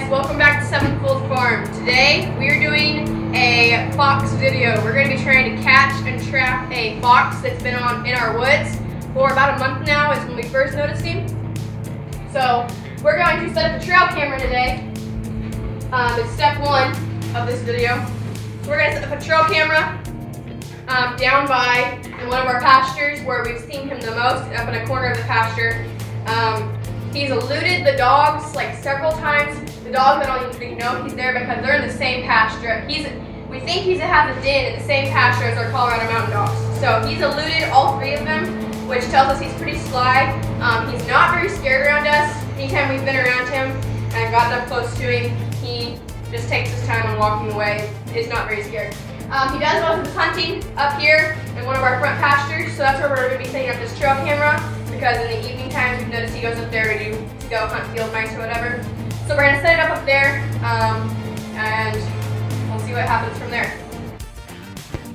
welcome back to Sevenfold Farm. Today we are doing a fox video. We're going to be trying to catch and trap a fox that's been in our woods for about a month now is when we first noticed him. So we're going to set up a trail camera today. It's step one of this video. So we're going to set up a trail camera down by in one of our pastures where we've seen him the most, up in a corner of the pasture. He's eluded the dogs like several times. The dogs don't even know he's there because they're in the same pasture. We think he has a den in the same pasture as our Colorado mountain dogs. So he's eluded all three of them, which tells us he's pretty sly. He's not very scared around us. Anytime we've been around him and gotten up close to him, he just takes his time on walking away. He's not very scared. He does most of his hunting up here in one of our front pastures, so that's where we're going to be setting up this trail camera, because in the evening times we've noticed he goes up there to go hunt field mice or whatever. So we're going to set it up there, and we'll see what happens from there.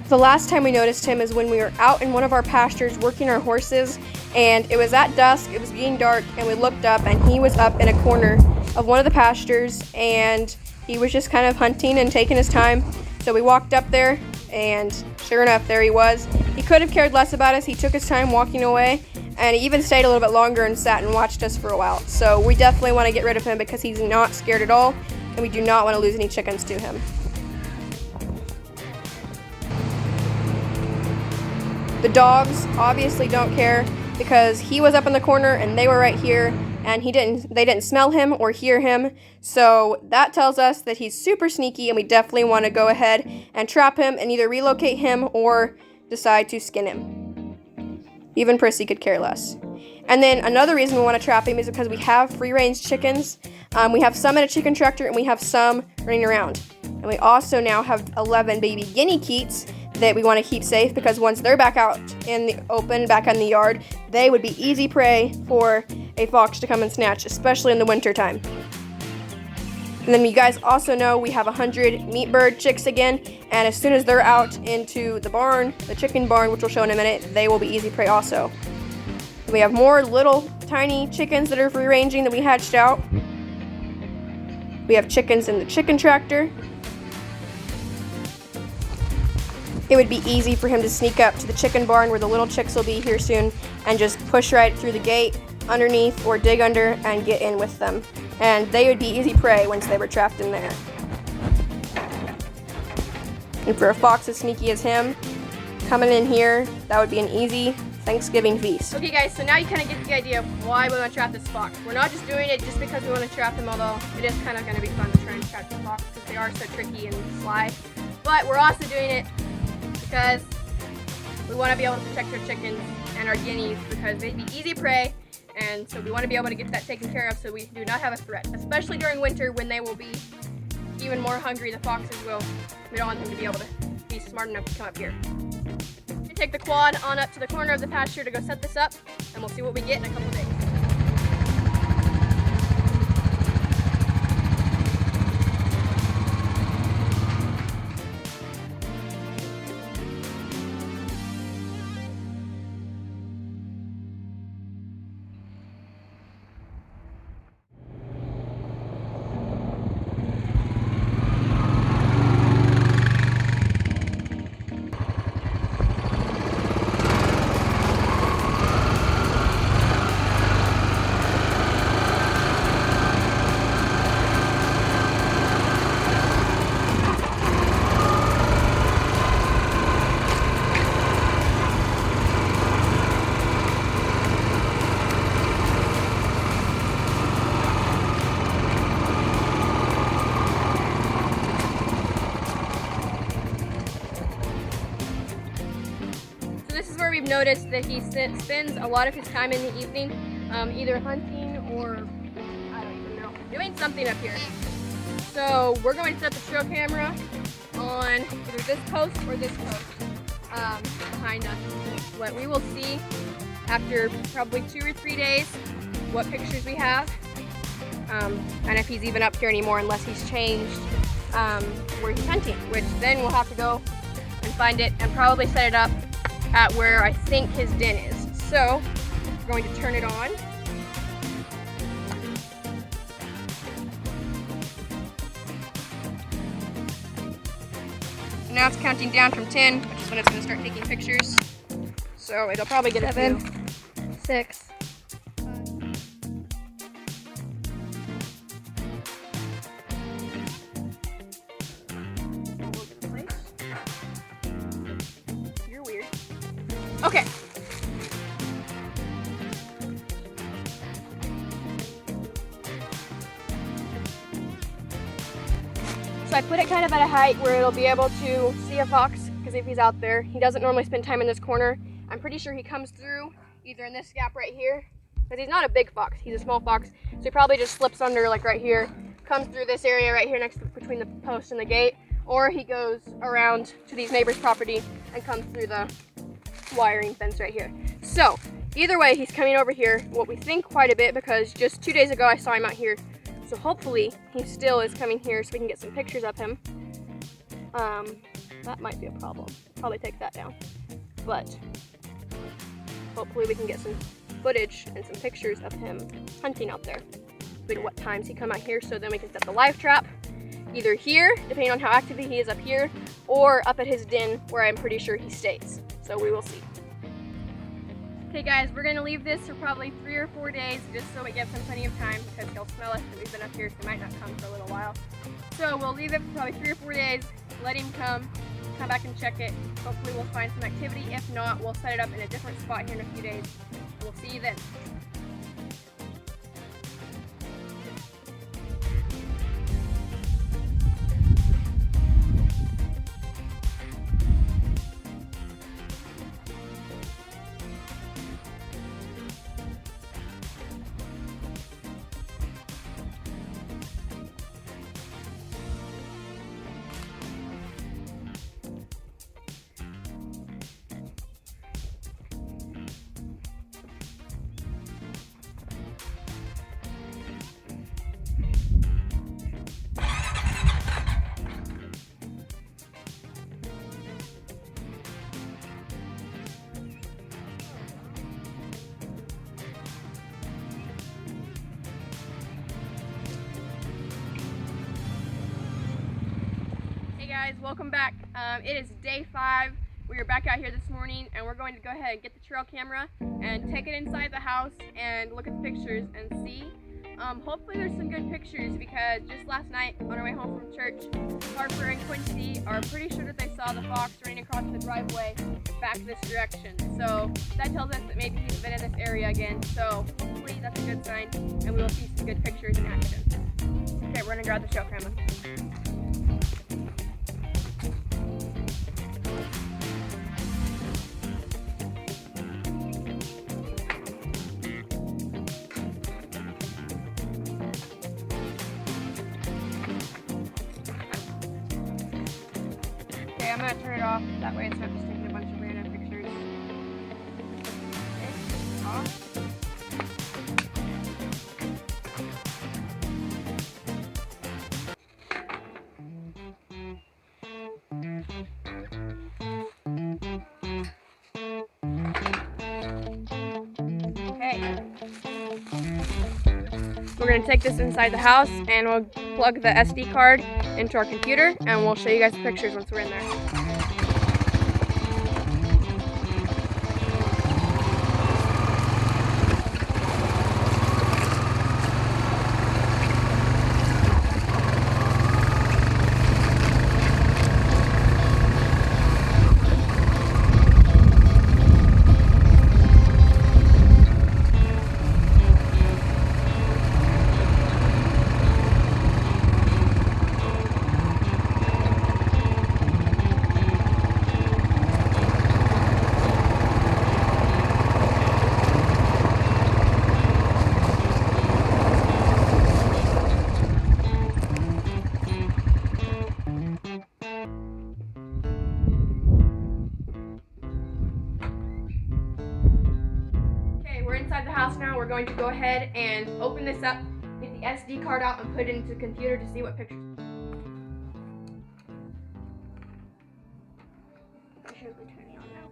The last time we noticed him is when we were out in one of our pastures working our horses, and it was at dusk, it was getting dark, and we looked up and he was up in a corner of one of the pastures, and he was just kind of hunting and taking his time. So we walked up there, and sure enough, there he was. He could have cared less about us. He took his time walking away, and he even stayed a little bit longer and sat and watched us for a while. So we definitely want to get rid of him because he's not scared at all, and we do not want to lose any chickens to him. The dogs obviously don't care because he was up in the corner and they were right here, and they didn't smell him or hear him. So that tells us that he's super sneaky, and we definitely want to go ahead and trap him and either relocate him or decide to skin him. Even Prissy could care less. And then another reason we want to trap him is because we have free-range chickens. We have some in a chicken tractor and we have some running around. And we also now have 11 baby guinea keats that we want to keep safe, because once they're back out in the open, back in the yard, they would be easy prey for a fox to come and snatch, especially in the winter time. And then you guys also know we have 100 meat bird chicks again, and as soon as they're out into the barn, the chicken barn, which we'll show in a minute, they will be easy prey also. We have more little tiny chickens that are free ranging that we hatched out. We have chickens in the chicken tractor. It would be easy for him to sneak up to the chicken barn where the little chicks will be here soon and just push right through the gate, underneath, or dig under and get in with them. And they would be easy prey once they were trapped in there. And for a fox as sneaky as him, coming in here, that would be an easy Thanksgiving feast. Okay guys, so now you kind of get the idea of why we want to trap this fox. We're not just doing it just because we want to trap him, although it is kind of going to be fun to try and trap the fox because they are so tricky and sly. But we're also doing it because we want to be able to protect our chickens and our guineas because they'd be easy prey, and so we want to be able to get that taken care of so we do not have a threat, especially during winter when they will be even more hungry. The foxes will. We don't want them to be able to be smart enough to come up here. We take the quad on up to the corner of the pasture to go set this up, and we'll see what we get in a couple days. This is where we've noticed that he spends a lot of his time in the evening, either hunting or, I don't even know, doing something up here. So we're going to set the trail camera on either this post or this post behind us. What we will see after probably 2 or 3 days, what pictures we have, and if he's even up here anymore unless he's changed where he's hunting, which then we'll have to go and find it and probably set it up at where I think his den is. So we're going to turn it on. now it's counting down from 10, which is when it's going to start taking pictures. So it'll probably get 7, 6, 5. You're weird. Okay. So I put it kind of at a height where it'll be able to see a fox, because if he's out there, he doesn't normally spend time in this corner. I'm pretty sure he comes through either in this gap right here, because he's not a big fox, he's a small fox. So he probably just slips under like right here, comes through this area right here next to between the post and the gate, or he goes around to these neighbors' property and comes through the wiring fence right here. So either way, he's coming over here, what we think quite a bit, because just 2 days ago I saw him out here. So hopefully he still is coming here so we can get some pictures of him. That might be a problem. Probably take that down. But hopefully we can get some footage and some pictures of him hunting out there. Between what times he come out here, so then we can set the live trap either here, depending on how active he is up here, or up at his den where I'm pretty sure he stays. So we will see. Okay guys, we're going to leave this for probably 3 or 4 days just so it gives him plenty of time, because he'll smell us because we've been up here, so he might not come for a little while. So we'll leave it for probably 3 or 4 days, let him come back and check it. Hopefully we'll find some activity. If not, we'll set it up in a different spot here in a few days. We'll see you then. Guys, welcome back. It is day 5. We are back out here this morning, and we're going to go ahead and get the trail camera and take it inside the house and look at the pictures and see. Hopefully there's some good pictures, because just last night on our way home from church, Harper and Quincy are pretty sure that they saw the fox running across the driveway back this direction. So that tells us that maybe he's been in this area again. So hopefully that's a good sign, and we will see some good pictures in action. Okay, we're gonna grab the trail camera. I'm going to turn it off, that way it's not just taking a bunch of random pictures. Okay, off. Okay. We're going to take this inside the house and we'll plug the SD card into our computer, and we'll show you guys the pictures once we're in there. We're inside the house now. We're going to go ahead and open this up, get the SD card out, and put it into the computer to see what pictures. Pictures are turning on now.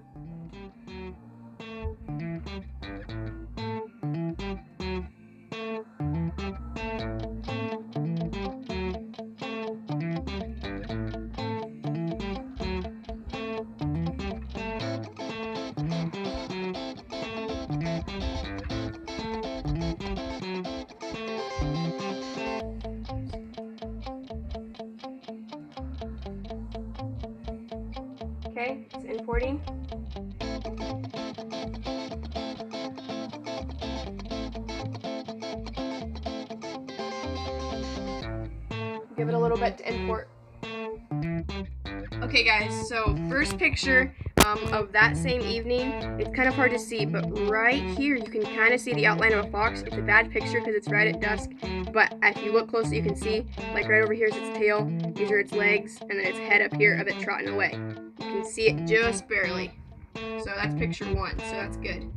importing. Give it a little bit to import. Okay guys, so first picture of that same evening. It's kind of hard to see, but right here you can kind of see the outline of a fox. It's a bad picture because it's right at dusk, but if you look closely you can see, like right over here is its tail, these are its legs, and then its head up here of it trotting away. You can see it just barely. So that's picture one, so that's good.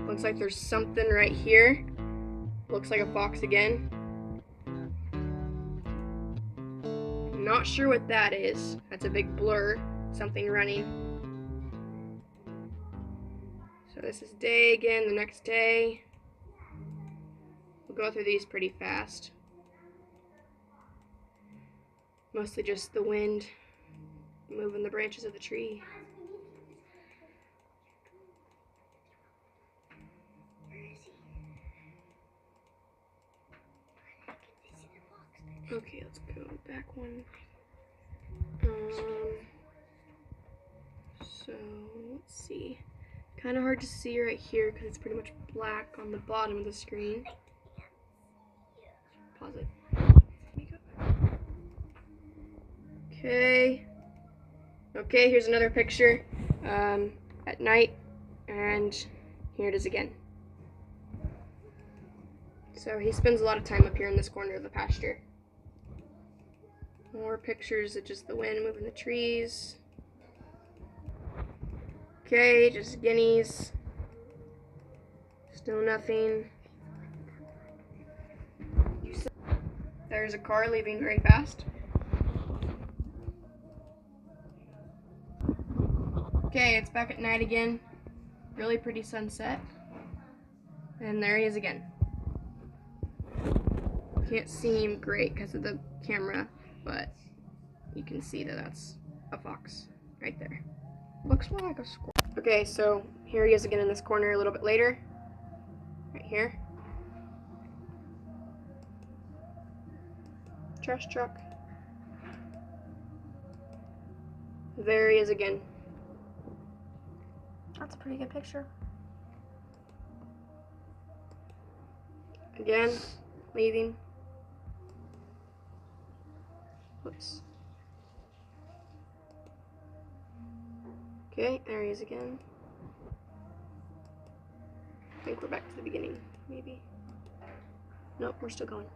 Looks like there's something right here. Looks like a fox again. Not sure what that is. That's a big blur. Something running. So this is day again, the next day. We'll go through these pretty fast. Mostly just the wind moving the branches of the tree. Okay, let's go back one. So let's see. Kind of hard to see right here because it's pretty much black on the bottom of the screen. Pause it. Okay. Okay, here's another picture at night, and here it is again. So he spends a lot of time up here in this corner of the pasture. More pictures of just the wind moving the trees. Okay, just guineas. Still nothing. There's a car leaving very fast. Okay, it's back at night again. Really pretty sunset. And there he is again. Can't see him great because of the camera, but you can see that that's a fox right there. Looks more like a squirrel. Okay, so here he is again in this corner a little bit later. Right here. Trash truck. There he is again. That's a pretty good picture. Again, leaving. Whoops. Okay, there he is again. I think we're back to the beginning, maybe. Nope, we're still going.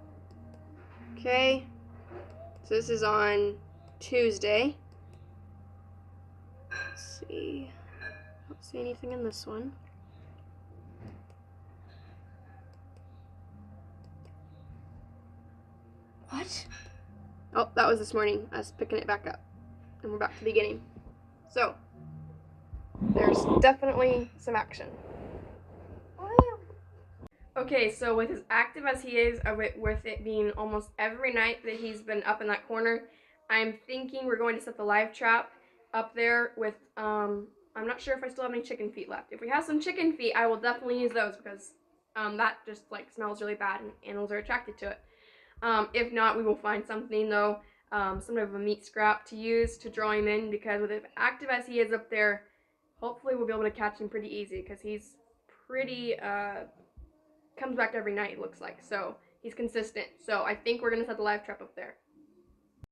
Okay, so this is on Tuesday. Let's see. I don't see anything in this one. What? Oh, that was this morning, us picking it back up. And we're back to the beginning. So, there's definitely some action. Okay, so with as active as he is, with it being almost every night that he's been up in that corner, I'm thinking we're going to set the live trap up there with, I'm not sure if I still have any chicken feet left. If we have some chicken feet, I will definitely use those because that just like smells really bad and animals are attracted to it. If not, we will find something though, some sort of a meat scrap to use to draw him in, because with as active as he is up there, hopefully we'll be able to catch him pretty easy because he's pretty, comes back every night, it looks like. So he's consistent. So I think we're going to set the live trap up there.